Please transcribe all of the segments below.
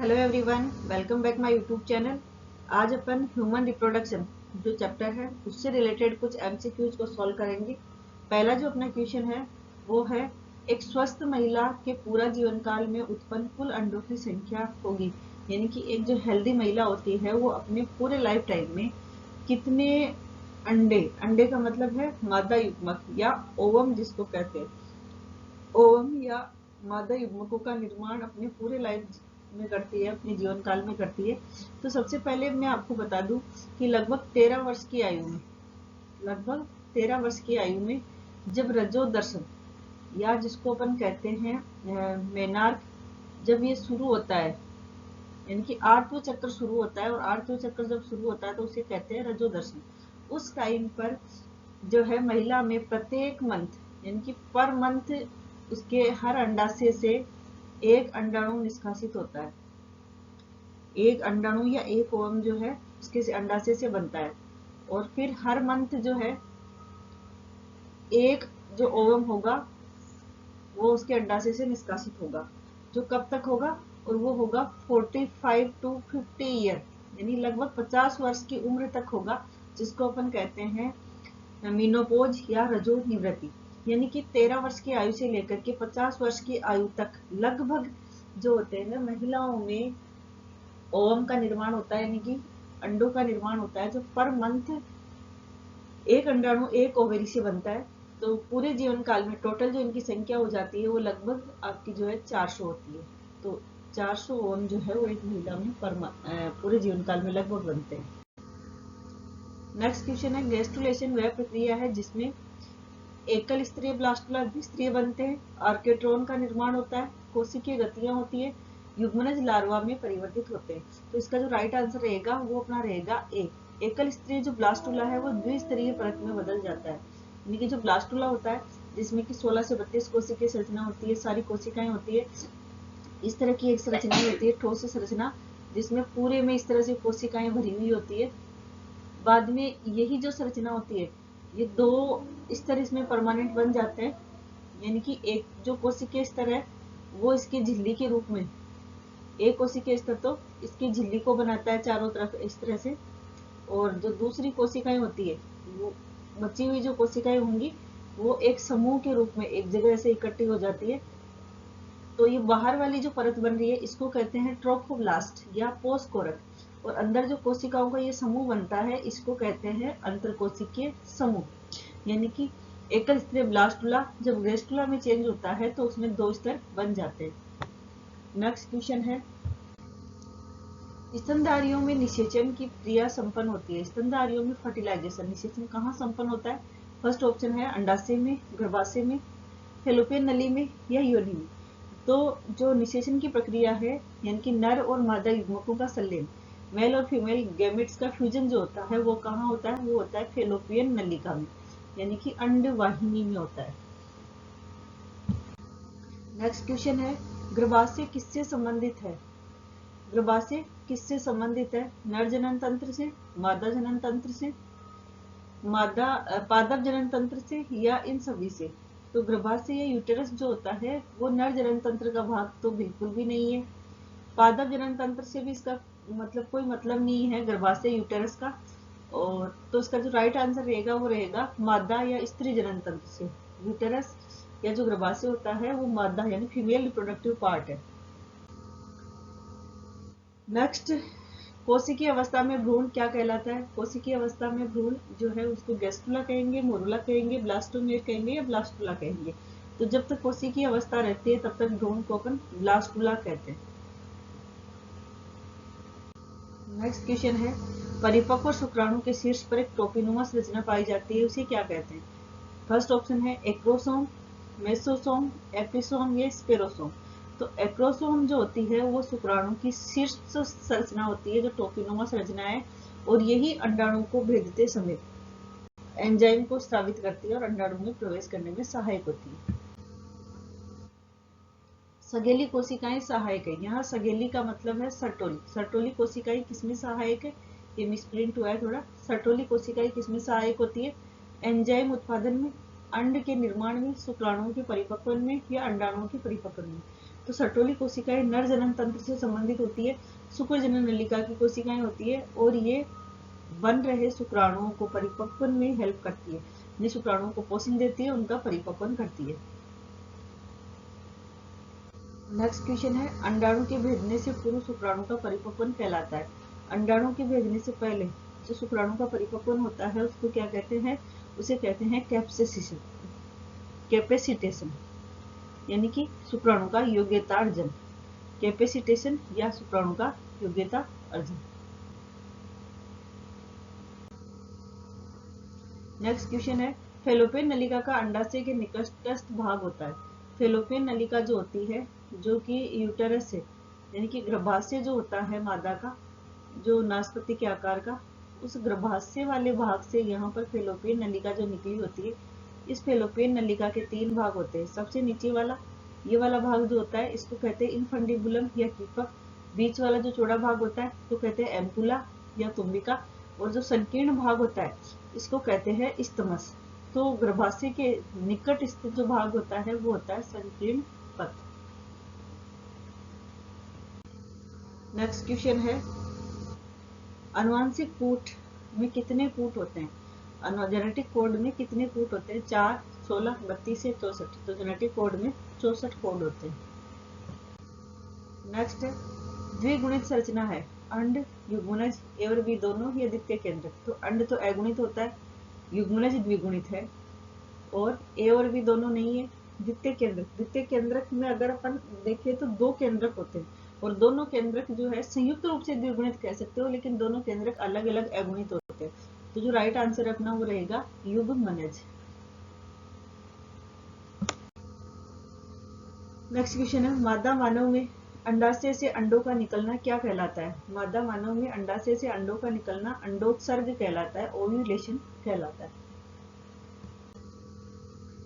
Hello everyone, welcome back my YouTube channel. आज अपन human reproduction जो chapter है उससे रिलेटेड कुछ एमसीक्यूज को सॉल्व करेंगे। पहला जो अपना क्वेश्चन है वो है, एक स्वस्थ महिला के पूरा जीवन काल में उत्पन्न कुल अंडों की संख्या होगी। यानी कि एक जो हेल्दी महिला होती है वो अपने पूरे लाइफ टाइम में कितने अंडे, अंडे का मतलब है मादा युग्मक या ओवम जिसको कहते हैं, ओवम या मादा युग्मकों का निर्माण अपने पूरे लाइफ में करती है, अपने जीवन काल में करती है। तो सबसे पहले मैं आपको बता दूं कि लगभग 13 वर्ष की आयु में, लगभग 13 वर्ष की आयु में जब रजो दर्शन या जिसको अपन कहते हैं मेनार्क, जब ये शुरू होता है, यानी कि आठवें चक्र शुरू होता है, और आठवें चक्र जब शुरू होता है तो उसे कहते हैं रजो दर्शन। उस टाइम पर जो है महिला में प्रत्येक मंथ, यानी कि पर मंथ उसके हर अंडाशय से एक अंडाणु निष्कासित होता है। एक अंडाणु या एक ओवम जो है उसके अंडाशय से बनता है, और फिर हर मंथ जो है एक जो ओवम होगा वो उसके अंडाशय से निष्कासित होगा, जो कब तक होगा, और वो होगा 45 to 50 ईयर, यानी लगभग 50 वर्ष की उम्र तक होगा, जिसको अपन कहते हैं मीनोपोज या रजो निवृत्ति। यानी कि 13 वर्ष की आयु से लेकर के 50 वर्ष की आयु तक लगभग जो होते हैं महिलाओं में ओवम का निर्माण होता है, यानी कि अंडों का निर्माण होता है, जो पर मंथ एक अंडाणु एक ओवरी से बनता है। तो पूरे जीवन काल में टोटल जो इनकी संख्या हो जाती है वो लगभग आपकी जो है 400 होती है। तो 400 ओवम जो है वो एक महिला में पूरे जीवन काल में लगभग बनते हैं। नेक्स्ट क्वेश्चन है, गैस्ट्रुलेशन वह प्रक्रिया है जिसमें एकल स्तरीय ब्लास्टुला द्विस्तरीय बनते हैं, आर्केट्रॉन का निर्माण होता है, कोशिकीय गतियां होती है, युग्मनज लार्वा में परिवर्तित होते हैं। तो इसका जो राइट आंसर रहेगा वो अपना रहेगा ए। एकल स्तरीय जो ब्लास्टुला है वो द्विस्तरीय परत में बदल जाता है। यानी कि जो ब्लास्टुला होता है जिसमें कि 16 से 32 कोशिकीय संरचना होती है, सारी कोशिकाएं होती है, इस तरह की एक संरचना होती है ठोस संरचना, जिसमें पूरे में इस तरह से कोशिकाएं भरी हुई होती है। बाद में यही जो संरचना होती है ये दो स्तर इसमें परमानेंट बन जाते हैं। यानी कि एक जो कोशिकीय स्तर है वो इसकी झिल्ली के रूप में, एक कोशिकीय स्तर तो इसकी झिल्ली को बनाता है चारों तरफ इस तरह से, और जो दूसरी कोशिकाएं होती है वो बची हुई जो कोशिकाएं होंगी वो एक समूह के रूप में एक जगह से इकट्ठी हो जाती है। तो ये बाहर वाली जो परत बन रही है इसको कहते हैं ट्रोफोब्लास्ट या पोस्कोरक, और अंदर जो कोशिकाओं का ये समूह बनता है इसको कहते हैं अंतरकोशिकीय समूह। यानी कि एकल स्तरीय ब्लास्टुला जब गैस्ट्रुला में चेंज होता है तो उसमें दो स्तर बन जाते हैं। नेक्स्ट क्वेश्चन है, स्तनधारियों में निषेचन की क्रिया संपन्न होती है। स्तनधारियों में फर्टिलाइजेशन, निषेचन कहाँ संपन्न होता है? फर्स्ट ऑप्शन है अंडाशय में, गर्भाशय में, फैलोपियन नली में या योनि में। तो जो निषेचन की प्रक्रिया है यानी कि नर और मादा युग्मकों का संलयन, मेल और फीमेल गैमेट्स का फ्यूजन जो होता है वो कहाँ होता है? वो होता है फैलोपियन नलिका में, यानी कि अंडवाहिनी में होता है। नेक्स्ट क्वेश्चन है, गर्भाशय किससे संबंधित है? गर्भाशय किससे संबंधित है? नर जनन तंत्र से, मादा जनन तंत्र से, पादप जनन तंत्र से, या इन सभी से? तो गर्भाशय या यूटेरस जो होता है वो नर जनन तंत्र का भाग तो बिल्कुल भी नहीं है, पादप जनन तंत्र से भी इसका मतलब कोई मतलब नहीं है गर्भाशय यूटेरस का। और तो इसका जो राइट आंसर रहेगा वो रहेगा मादा या स्त्री जनन तंत्र से। यूटेरस या जो गर्भाशय होता है वो मादा यानी फीमेल रिप्रोडक्टिव पार्ट है। नेक्स्ट, कोशिकीय अवस्था में भ्रूण क्या कहलाता है? कोशिकीय अवस्था में भ्रूण जो है उसको गैस्ट्रुला कहेंगे, मोरुला कहेंगे, ब्लास्टोमेर कहेंगे या ब्लास्टुला कहेंगे। तो जब तक कोशिकीय अवस्था रहती है तब तक भ्रूण को अपन ब्लास्टुला कहते हैं। नेक्स्ट क्वेश्चन है, परिपक्व शुक्राणु के शीर्ष पर एक टोपीनुमा संरचना पाई जाती है, उसे क्या कहते हैं? फर्स्ट ऑप्शन है एक्रोसोम, मेसोसोम, एपिसोम या स्पेरोसोम। तो एक्रोसोम जो होती है वो शुक्राणु की शीर्ष संरचना होती है जो टोपीनुमा संरचना है, और यही अंडाणु को भेदते समय एंजाइम को स्रावित करती है और अंडाणु में प्रवेश करने में सहायक होती है। सगेली कोशिकाएं सहायक है, यहाँ सगेली का मतलब है सर्टोली। सर्टोली कोशिकाएं किसमें सहायक है? ये मिसप्रिंट हुआ है थोड़ा। सर्टोली कोशिकाएं किसमें सहायक होती है? एंजाइम उत्पादन में, अंड के निर्माण में, शुक्राणुओं के परिपक्वन में या अंडाणुओं के परिपक्वन में। तो सर्टोली कोशिकाएं नर जनन तंत्र से संबंधित होती है, शुक्र जनन नलिका की कोशिकाएं होती है और ये बन रहे शुक्राणुओं को परिपक्वन में हेल्प करती है, ये शुक्राणुओं को पोषण देती है, उनका परिपक्वन करती है। नेक्स्ट क्वेश्चन है, अंडाणु के भेदने से पूर्व शुक्राणु का परिपक्वन कहलाता है। अंडाणु के भेदने से पहले जो शुक्राणु का परिपक्वन होता है उसको क्या कहते हैं, उसे कहते हैं कैपेसिटेशन, यानी कि शुक्राणु का योग्यता अर्जन, कैपेसिटेशन या शुक्राणु का योग्यता अर्जन। नेक्स्ट क्वेश्चन है, फेलोपियन नलिका का अंडाशय के निकटस्थ भाग होता है। फेलोपियन नलिका जो होती है, जो कि यूटेरस से यानी कि गर्भाशय जो होता है मादा का, जो नाशपति के आकार का, उस गर्भाशय वाले भाग से यहाँ पर फेलोपियन नलिका जो निकली होती है। इस फेलोपियन नलिका के 3 भाग होते हैं। सबसे नीचे वाला ये वाला भाग जो होता है इसको कहते हैं इनफंडिबुलम या कीपक। बीच वाला जो चौड़ा भाग होता है तो कहते हैं एम्पुला या तुम्बिका, और जो संकीर्ण भाग होता है इसको कहते हैं इस्तमस। तो गर्भाशय के निकट स्थित जो भाग होता है वो होता है संकीर्ण पथ। नेक्स्ट क्वेश्चन है, आनुवंशिक कूट में कितने कूट होते हैं? जेनेटिक कोड में कितने कूट होते हैं? 4, 16, 32 या 64। तो जेनेटिक कोड में 64 कोड होते हैं। नेक्स्ट है, द्विगुणित संरचना है। अंड, युग्मनज, ए और बी दोनों या द्वितीय केंद्रक। तो अंड तो अगुणित होता है, युग्मनज द्विगुणित है और ए और बी दोनों नहीं है। द्वितीय केंद्रक में अगर अपन देखें तो 2 केंद्रक होते हैं और दोनों केंद्रक जो है संयुक्त रूप से द्विगुणित कह सकते हो, लेकिन दोनों केंद्रक अलग अलग अगुणित होते हैं। तो जो राइट आंसर अपना वो रहेगा युग्मनज। नेक्स्ट क्वेश्चन है, मादा मानव में अंडाशय से अंडों का निकलना क्या कहलाता है? मादा मानव में अंडाशय से अंडों का निकलना अंडोत्सर्ग कहलाता है, ओव्यूलेशन कहलाता है।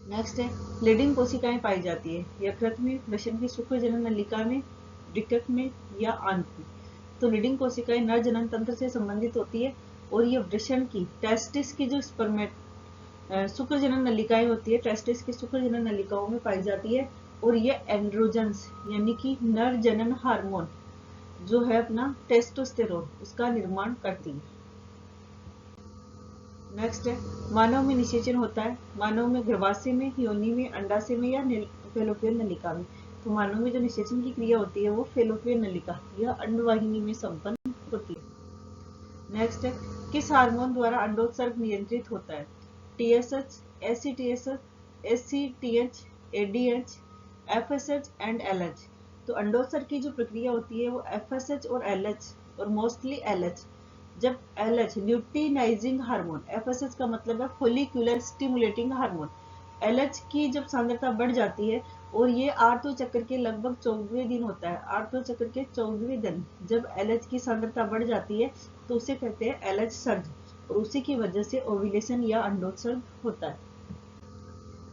नेक्स्ट है, लीडिंग कोशिकाएं पाई जाती है यकृत में, वृषण की शुक्र जनन नलिका में, वृक्क में या आंत में। तो लीडिंग कोशिकाएं नर जनन तंत्र से संबंधित होती है और ये वृषण की टेस्टिस की जो शुक्र जनन नलिकाएं होती है, टेस्टिस की शुक्र जनन नलिकाओं में पाई जाती है और ये एंड्रोजन्स यानी कि नर जनन हार्मोन जो है अपना टेस्टोस्टेरोन उसका निर्माण करती है। नेक्स्ट है, मानव में निषेचन होता है। मानव में गर्भाशय में, योनि में, अंडाशय में या फेलोपियन नलिका में। तो मानव में जो निषेचन की क्रिया होती है वो फेलोपियन नलिका या अंडवाहिनी में संपन्न होती है। नेक्स्ट है, किस हार्मोन द्वारा अंडोत्सर्ग नियंत्रित होता है? TSH, ACTH, ADH, FSH and LH। तो अंडोत्सर्ग की जो प्रक्रिया होती है वो FSH और LH और मोस्टली LH। जब LH ल्यूटिनाइजिंग हार्मोन, FSH का मतलब है फोलिकुलर स्टिमुलेटिंग हार्मोन, LH की जब सांद्रता बढ़ जाती है और ये आर्तव चक्र के लगभग 14वें दिन होता है, आर्तव चक्र के 14वें दिन जब LH की सांद्रता बढ़ जाती है तो उसे कहते हैं LH सर्ज और उसी की वजह से ओव्यूलेशन या अंडोत्सर्ग होता है।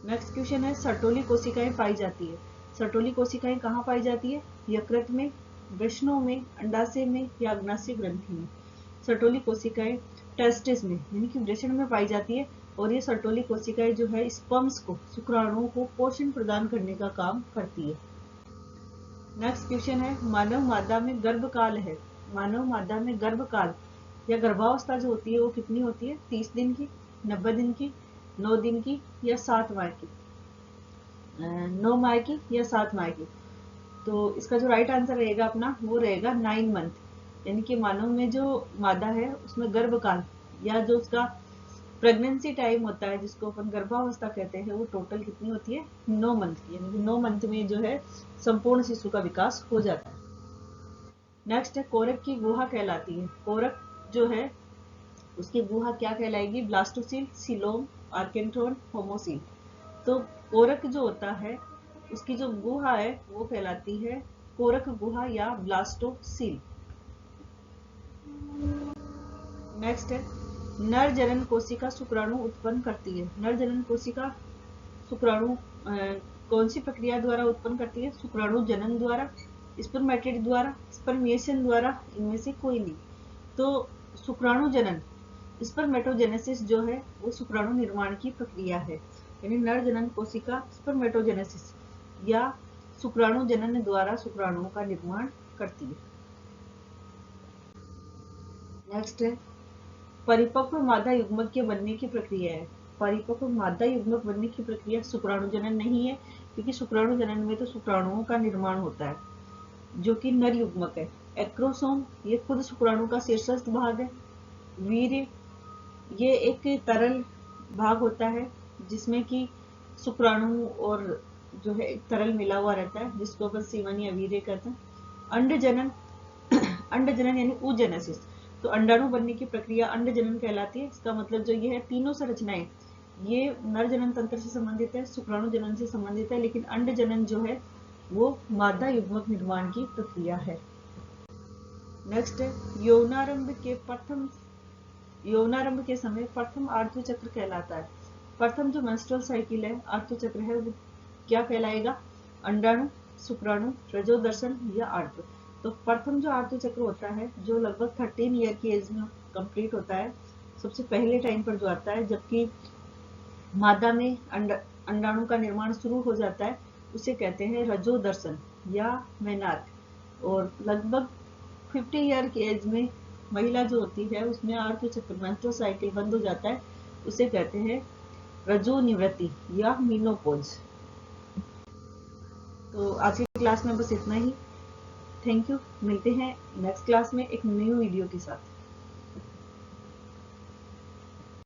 नेक्स्ट क्वेश्चन है, सर्टोली कोशिकाएं पाई जाती है। सर्टोली कोशिकाएं कहाँ पाई जाती है? यकृत में, वृषणों में, अंडाशय में या अग्नाशय ग्रंथि में। सर्टोली कोशिकाएं टेस्टिस में यानी कि वृषण में पाई जाती है और ये सर्टोली कोशिकाएं जो है स्पर्म्स को, शुक्राणुओं को पोषण प्रदान करने का काम करती है। नेक्स्ट क्वेश्चन है, मानव मादा में गर्भकाल है। मानव मादा में गर्भकाल या गर्भावस्था जो होती है वो कितनी होती है? 30 दिन की, 90 दिन की, 9 दिन की या 7 माह की? 9 माह की या 7 माह की? तो इसका जो राइट आंसर रहेगा अपना वो रहेगा 9 मंथ। यानी कि मानव में जो मादा है उसमें गर्भकाल या जो उसका प्रेगनेंसी टाइम होता है जिसको अपन गर्भावस्था कहते हैं वो टोटल कितनी होती है? 9 मंथ की। यानी कि 9 मंथ में जो है संपूर्ण शिशु का विकास हो जाता है। नेक्स्ट है, कोरक की गुहा कहलाती है। कोरक जो है उसकी गुहा क्या कहलाएगी? Blastocoel, coelom, archenteron, homocoel. तो कोरक जो होता है उसकी जो गुहा है वो कहलाती है कोरक गुहा या ब्लास्टोसील। नेक्स्ट है, नर जनन कोशिका शुक्राणु उत्पन्न करती है। नर जनन कोशिका शुक्राणु कौन सी प्रक्रिया द्वारा उत्पन्न करती है? शुक्राणु जनन द्वारा, स्पर्मेटिड द्वारा, स्पर्मिएशन द्वारा, इनमें से कोई नहीं। तो शुक्राणु जनन, स्पर्मेटोजेनेसिस जो है वो शुक्राणु निर्माण की प्रक्रिया है। यानी नर जनन कोशिका स्पर्मेटोजेनेसिस या शुक्राणु जनन द्वारा शुक्राणुओं का निर्माण करती है। नेक्स्ट है परिपक्व मादा युग्मक के बनने की प्रक्रिया है। परिपक्व मादा युग्मक बनने की प्रक्रिया शुक्राणु जनन नहीं है, क्योंकि शुक्राणु जनन में तो शुक्राणुओं का निर्माण होता है, जो कि नर युग्मक है। एक्रोसोम ये खुद शुक्राणु का शीर्षस्थ भाग है। वीर्य ये एक तरल भाग होता है जिसमें कि शुक्राणु और जो है एक तरल मिला हुआ रहता है, जिसको अपन सीवन या वीर्य कहते हैं। अंडजनन अंडजनन यानी oogenesis, तो अंडाणु बनने की प्रक्रिया अंडजनन कहलाती है। इसका मतलब जो ये है तीनों संरचनाएं, ये नर जनन तंत्र से संबंधित है, शुक्राणु जनन से संबंधित है, लेकिन अंडजनन जो है वो मादा युग्मक निर्माण की प्रक्रिया है। नेक्स्ट है यौनारंभ के समय प्रथम आर्द्र चक्र कहलाता है। प्रथम जो मेंस्ट्रुअल साइकिल है, आर्द्र चक्र है, वो क्या कहलाएगा? अंडाणु, शुक्राणु, रजोदर्शन या आर्द्र। तो प्रथम जो आर्द्र चक्र होता है, जो लगभग 13 ईयर की एज में कंप्लीट होता है, सबसे पहले टाइम पर जो आता है, जबकि मादा में अंडाणु का निर्माण शुरू हो जाता है, उसे कहते हैं रजोदर्शन या मेनार्क। और लगभग 50 ईयर की एज में महिला जो होती है, उसमें आर्द्र चक्र मेंस्ट्रुअल साइकिल बंद हो जाता है, उसे कहते हैं रजो निवृत्ति या मीनोपॉज। तो आज की क्लास में बस इतना ही। Thank you. मिलते हैं नेक्स्ट क्लास में एक न्यू वीडियो के साथ।